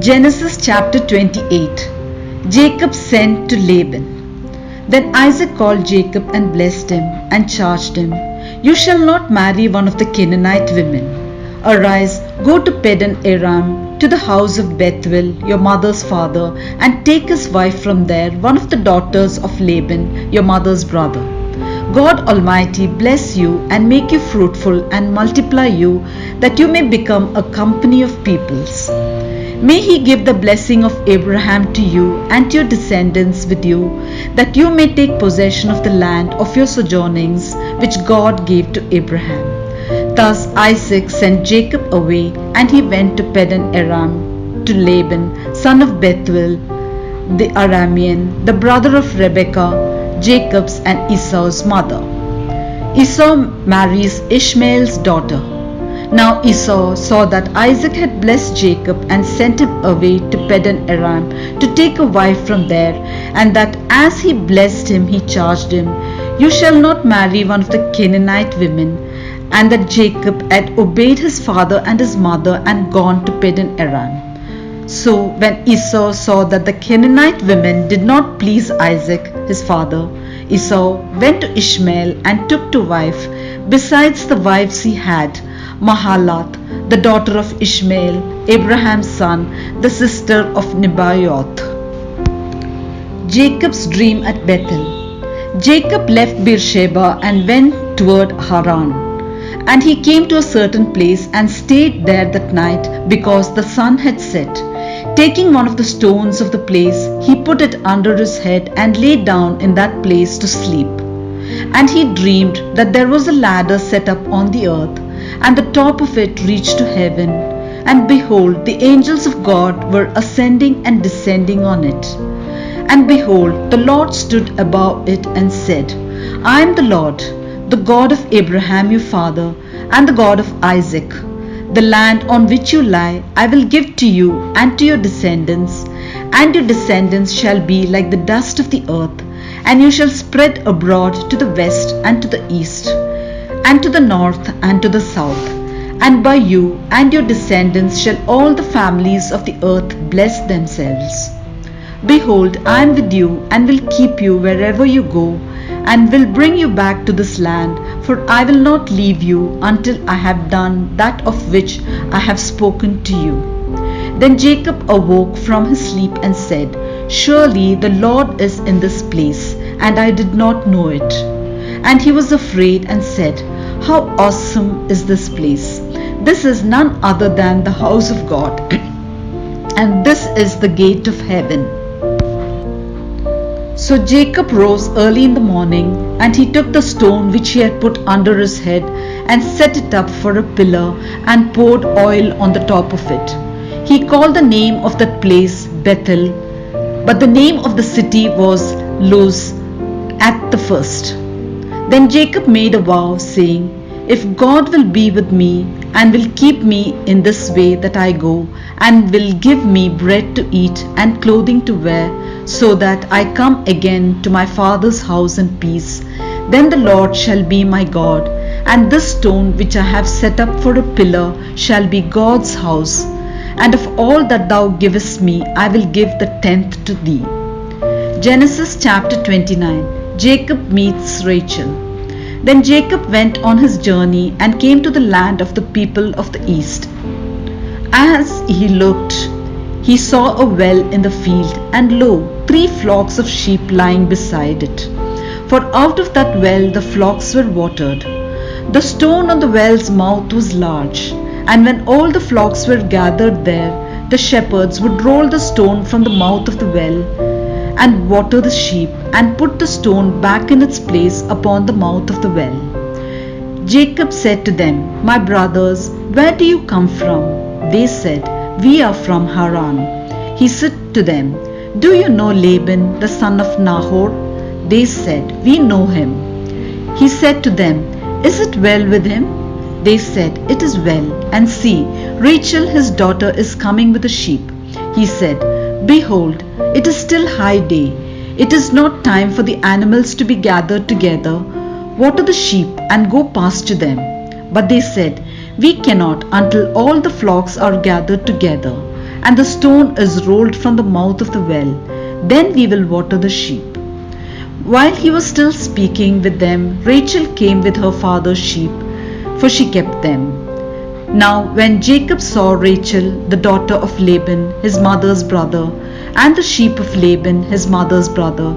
Genesis chapter 28. Jacob sent to Laban. Then Isaac called Jacob and blessed him and charged him, "You shall not marry one of the Canaanite women. Arise, go to Padan Aram, to the house of Bethel, your mother's father, and take his wife from there, one of the daughters of Laban, your mother's brother. God Almighty bless you and make you fruitful and multiply you, that you may become a company of peoples. May he give the blessing of Abraham to you and to your descendants with you, that you may take possession of the land of your sojournings, which God gave to Abraham." Thus Isaac sent Jacob away, and he went to Padan Aram to Laban, son of Bethuel the Aramean, the brother of Rebekah, Jacob's and Esau's mother. Esau marries Ishmael's daughter. Now Esau saw that Isaac had blessed Jacob and sent him away to Padan Aram to take a wife from there, and that as he blessed him he charged him, "You shall not marry one of the Canaanite women," and that Jacob had obeyed his father and his mother and gone to Padan Aram. So when Esau saw that the Canaanite women did not please Isaac his father, Esau went to Ishmael and took to wife, besides the wives he had, Mahalath, the daughter of Ishmael, Abraham's son, the sister of Nebaioth. Jacob's dream at Bethel. Jacob left Beersheba and went toward Haran. And he came to a certain place and stayed there that night, because the sun had set. Taking one of the stones of the place, he put it under his head and lay down in that place to sleep. And he dreamed that there was a ladder set up on the earth, and the top of it reached to heaven, and behold, the angels of God were ascending and descending on it. And behold, the Lord stood above it and said, "I am the Lord, the God of Abraham your father, and the God of Isaac. The land on which you lie I will give to you and to your descendants, and your descendants shall be like the dust of the earth, and you shall spread abroad to the west and to the east, and to the north and to the south. And by you and your descendants shall all the families of the earth bless themselves. Behold, I am with you and will keep you wherever you go, and will bring you back to this land, for I will not leave you until I have done that of which I have spoken to you." Then Jacob awoke from his sleep and said, "Surely the Lord is in this place, and I did not know it." And he was afraid and said, "How awesome is this place! This is none other than the house of God, and this is the gate of heaven." So Jacob rose early in the morning, and he took the stone which he had put under his head and set it up for a pillar and poured oil on the top of it. He called the name of that place Bethel, but the name of the city was Luz at the first. Then Jacob made a vow, saying, "If God will be with me and will keep me in this way that I go, and will give me bread to eat and clothing to wear, so that I come again to my father's house in peace, then the Lord shall be my God, and this stone which I have set up for a pillar shall be God's house. And of all that thou givest me, I will give the 10th to thee." Genesis chapter 29. Jacob meets Rachel. Then Jacob went on his journey and came to the land of the people of the east. As he looked, he saw a well in the field, and lo, 3 flocks of sheep lying beside it. For out of that well the flocks were watered. The stone on the well's mouth was large, and when all the flocks were gathered there, the shepherds would roll the stone from the mouth of the well, and water the sheep, and put the stone back in its place upon the mouth of the well. Jacob said to them, "My brothers, where do you come from?" They said, "We are from Haran." He said to them, "Do you know Laban, the son of Nahor?" They said, "We know him." He said to them, "Is it well with him?" They said, "It is well, and see, Rachel his daughter is coming with the sheep." He said, "Behold, it is still high day. It is not time for the animals to be gathered together. Water the sheep and go pasture them." But they said, "We cannot until all the flocks are gathered together." and the stone is rolled from the mouth of the well. Then we will water the sheep." While he was still speaking with them, Rachel came with her father's sheep, for she kept them. Now when Jacob saw Rachel, the daughter of Laban, his mother's brother, and the sheep of Laban, his mother's brother,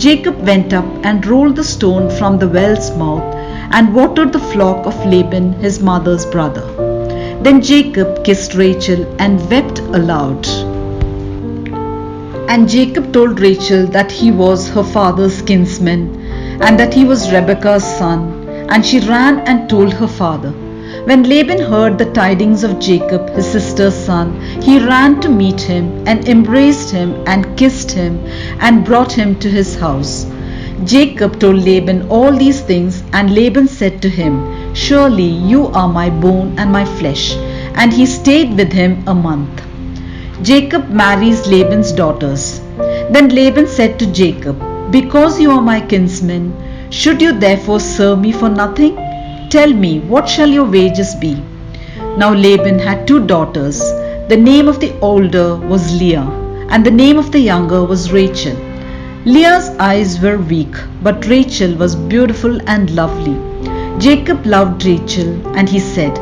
Jacob went up and rolled the stone from the well's mouth and watered the flock of Laban, his mother's brother. Then Jacob kissed Rachel and wept aloud. And Jacob told Rachel that he was her father's kinsman and that he was Rebekah's son, and she ran and told her father. When Laban heard the tidings of Jacob, his sister's son, he ran to meet him and embraced him and kissed him and brought him to his house. Jacob told Laban all these things, and Laban said to him, "Surely you are my bone and my flesh." And he stayed with him a month. Jacob marries Laban's daughters. Then Laban said to Jacob, "Because you are my kinsman, should you therefore serve me for nothing? Tell me, what shall your wages be?" Now Laban had 2 daughters. The name of the older was Leah, and the name of the younger was Rachel. Leah's eyes were weak, but Rachel was beautiful and lovely. Jacob loved Rachel, and he said,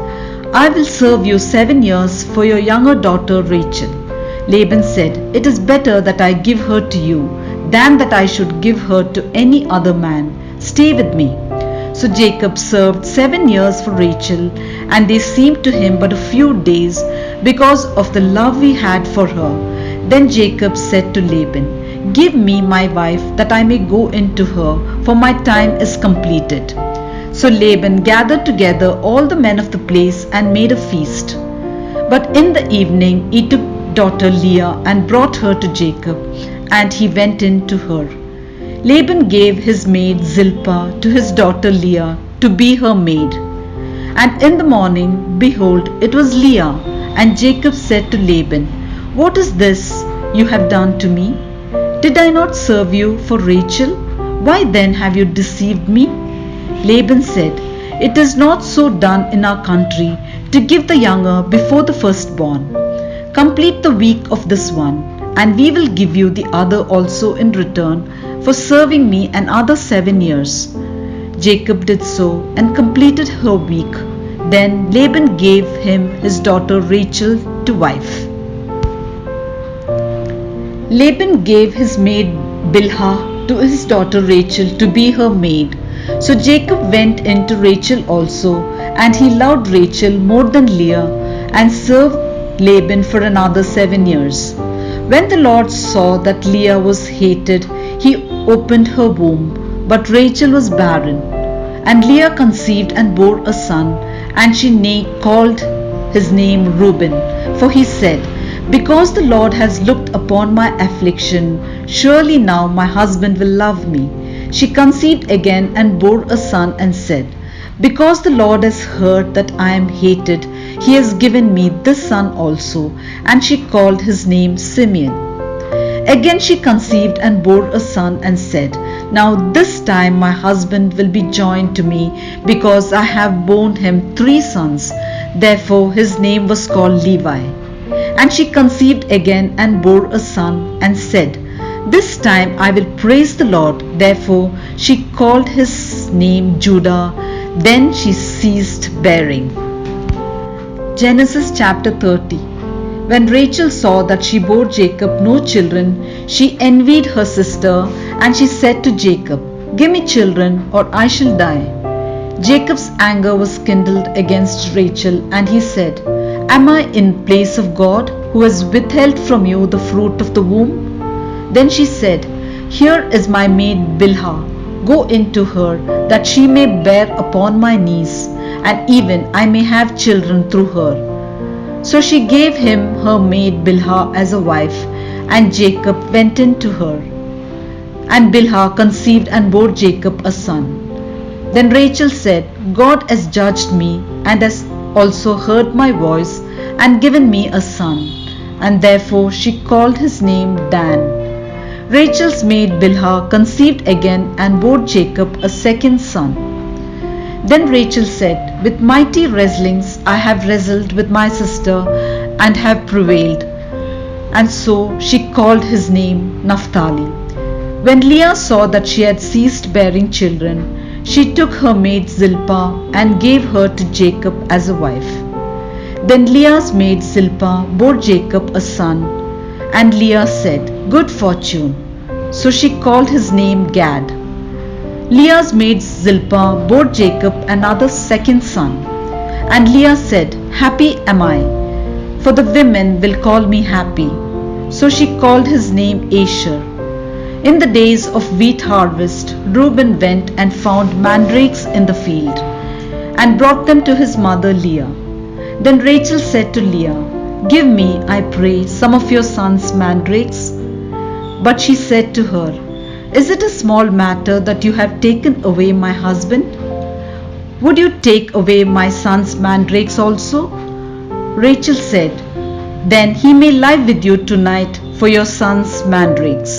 "I will serve you 7 years for your younger daughter Rachel." Laban said, "It is better that I give her to you than that I should give her to any other man. Stay with me." So Jacob served 7 years for Rachel, and they seemed to him but a few days because of the love he had for her. Then Jacob said to Laban, "Give me my wife that I may go into her, for my time is completed." So Laban gathered together all the men of the place and made a feast. But in the evening he took daughter Leah and brought her to Jacob, and he went in to her. Laban gave his maid Zilpah to his daughter Leah to be her maid. And in the morning, behold, it was Leah. And Jacob said to Laban, "What is this you have done to me? Did I not serve you for Rachel? Why then have you deceived me?" Laban said, "It is not so done in our country to give the younger before the firstborn. Complete the week of this one, and we will give you the other also in return for serving me another 7 years." Jacob did so and completed her week. Then Laban gave him his daughter Rachel to wife. Laban gave his maid Bilhah to his daughter Rachel to be her maid. So Jacob went in to Rachel also, and he loved Rachel more than Leah, and served Laban for another 7 years. When the Lord saw that Leah was hated, he opened her womb, but Rachel was barren. And Leah conceived and bore a son, and she called his name Reuben, for he said, "Because the Lord has looked upon my affliction, surely now my husband will love me." She conceived again and bore a son and said, "Because the Lord has heard that I am hated, he has given me this son also." And she called his name Simeon. Again she conceived and bore a son and said, "Now this time my husband will be joined to me, because I have borne him 3 sons. Therefore his name was called Levi. And she conceived again and bore a son and said, "This time I will praise the Lord." Therefore she called his name Judah. Then she ceased bearing. Genesis chapter 30. When Rachel saw that she bore Jacob no children, she envied her sister, and she said to Jacob, "Give me children, or I shall die." Jacob's anger was kindled against Rachel, and he said, "Am I in place of God, who has withheld from you the fruit of the womb?" Then she said, "Here is my maid Bilhah. Go into her, that she may bear upon my knees, and even I may have children through her." So she gave him her maid Bilhah as a wife, and Jacob went in to her. And Bilhah conceived and bore Jacob a son. Then Rachel said, "God has judged me, and has also heard my voice, and given me a son." And therefore she called his name Dan. Rachel's maid Bilhah conceived again and bore Jacob a second son. Then Rachel said, "With mighty wrestlings I have wrestled with my sister and have prevailed. and so she called his name Naphtali. When Leah saw that she had ceased bearing children, she took her maid Zilpah and gave her to Jacob as a wife. Then Leah's maid Zilpah bore Jacob a son, and Leah said, "Good fortune." So she called his name Gad. Leah's maid Zilpah bore Jacob another second son, and Leah said, "Happy am I, for the women will call me happy." So she called his name Asher. In the days of wheat harvest, Reuben went and found mandrakes in the field, and brought them to his mother Leah. Then Rachel said to Leah, "Give me, I pray, some of your son's mandrakes." But she said to her, "Is it a small matter that you have taken away my husband? Would you take away my son's mandrakes also?" Rachel said, "Then he may lie with you tonight for your son's mandrakes."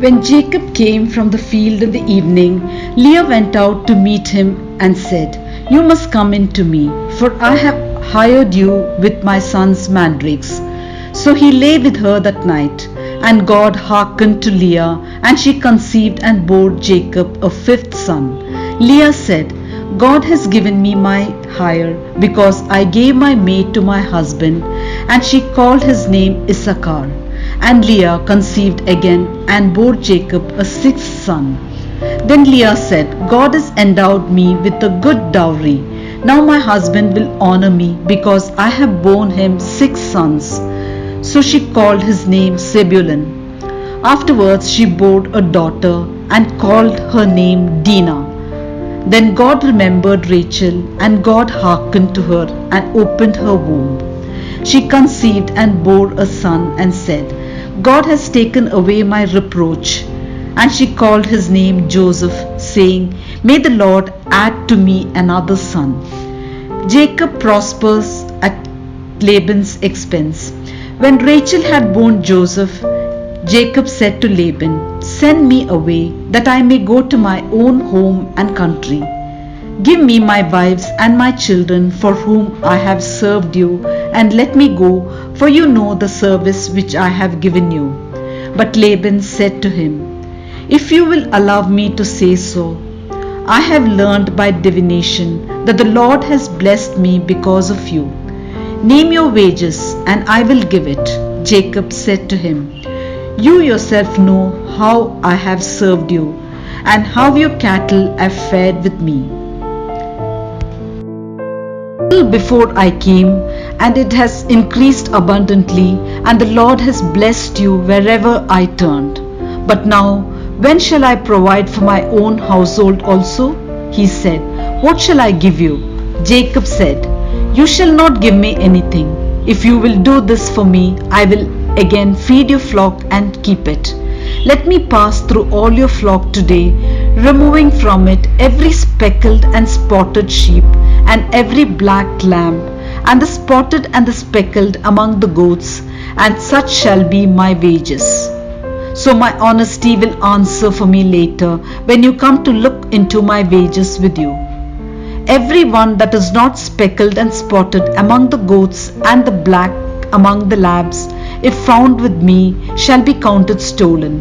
When Jacob came from the field in the evening, Leah went out to meet him and said, "You must come in to me, for I have hired you with my son's mandrakes." So he lay with her that night, and God hearkened to Leah, and she conceived and bore Jacob a fifth son. Leah said, "God has given me my hire, because I gave my maid to my husband," and she called his name Issachar. And Leah conceived again and bore Jacob a sixth son. Then Leah said, "God has endowed me with a good dowry. Now my husband will honor me, because I have borne him 6 sons." So she called his name Zebulun. Afterwards she bore a daughter and called her name Dinah. Then God remembered Rachel, and God hearkened to her and opened her womb. She conceived and bore a son and said, "God has taken away my reproach." And she called his name Joseph, saying, "May the Lord add to me another son." Jacob prospers at Laban's expense. When Rachel had borne Joseph, Jacob said to Laban, "Send me away, that I may go to my own home and country. Give me my wives and my children for whom I have served you, and let me go, for you know the service which I have given you." But Laban said to him, "If you will allow me to say so, I have learned by divination that the Lord has blessed me because of you. Name your wages, and I will give it." Jacob said to him, "You yourself know how I have served you, and how your cattle have fared with me before I came, and it has increased abundantly, and the Lord has blessed you wherever I turned. But now, when shall I provide for my own household also?" He said, "What shall I give you?" Jacob said, "You shall not give me anything. If you will do this for me, I will again feed your flock and keep it. Let me pass through all your flock today, removing from it every speckled and spotted sheep, and every black lamb, and the spotted and the speckled among the goats, and such shall be my wages. So my honesty will answer for me later, when you come to look into my wages with you. Every one that is not speckled and spotted among the goats, and the black among the lambs, if found with me, shall be counted stolen."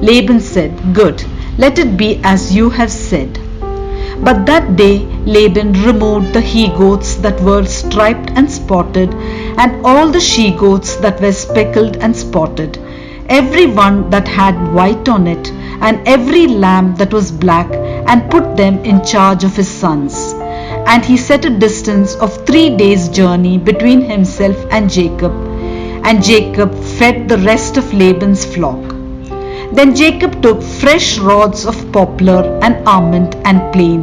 Laban said, "Good, let it be as you have said." But that day Laban removed the he-goats that were striped and spotted, and all the she-goats that were speckled and spotted, every one that had white on it, and every lamb that was black, and put them in charge of his sons. And he set a distance of 3 days' journey between himself and Jacob fed the rest of Laban's flock. Then Jacob took fresh rods of poplar and almond and plane,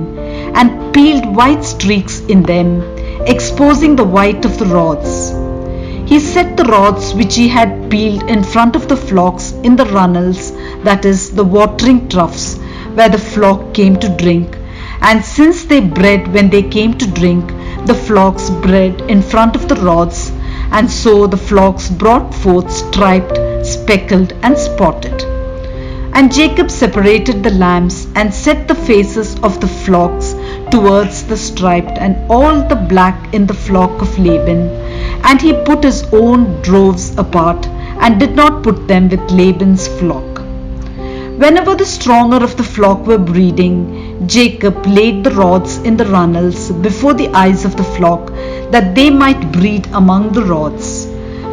and peeled white streaks in them, exposing the white of the rods. He set the rods which he had peeled in front of the flocks in the runnels, that is, the watering troughs, where the flock came to drink. And since they bred when they came to drink, the flocks bred in front of the rods, and so the flocks brought forth striped, speckled, and spotted. And Jacob separated the lambs, and set the faces of the flocks towards the striped and all the black in the flock of Laban, and he put his own droves apart, and did not put them with Laban's flock. Whenever the stronger of the flock were breeding, Jacob laid the rods in the runnels before the eyes of the flock, that they might breed among the rods.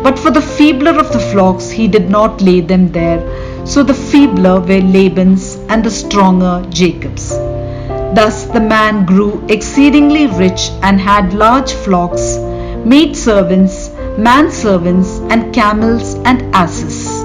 But for the feebler of the flocks he did not lay them there, so the feebler were Laban's and the stronger Jacob's. Thus the man grew exceedingly rich and had large flocks, maidservants, manservants, and camels and asses.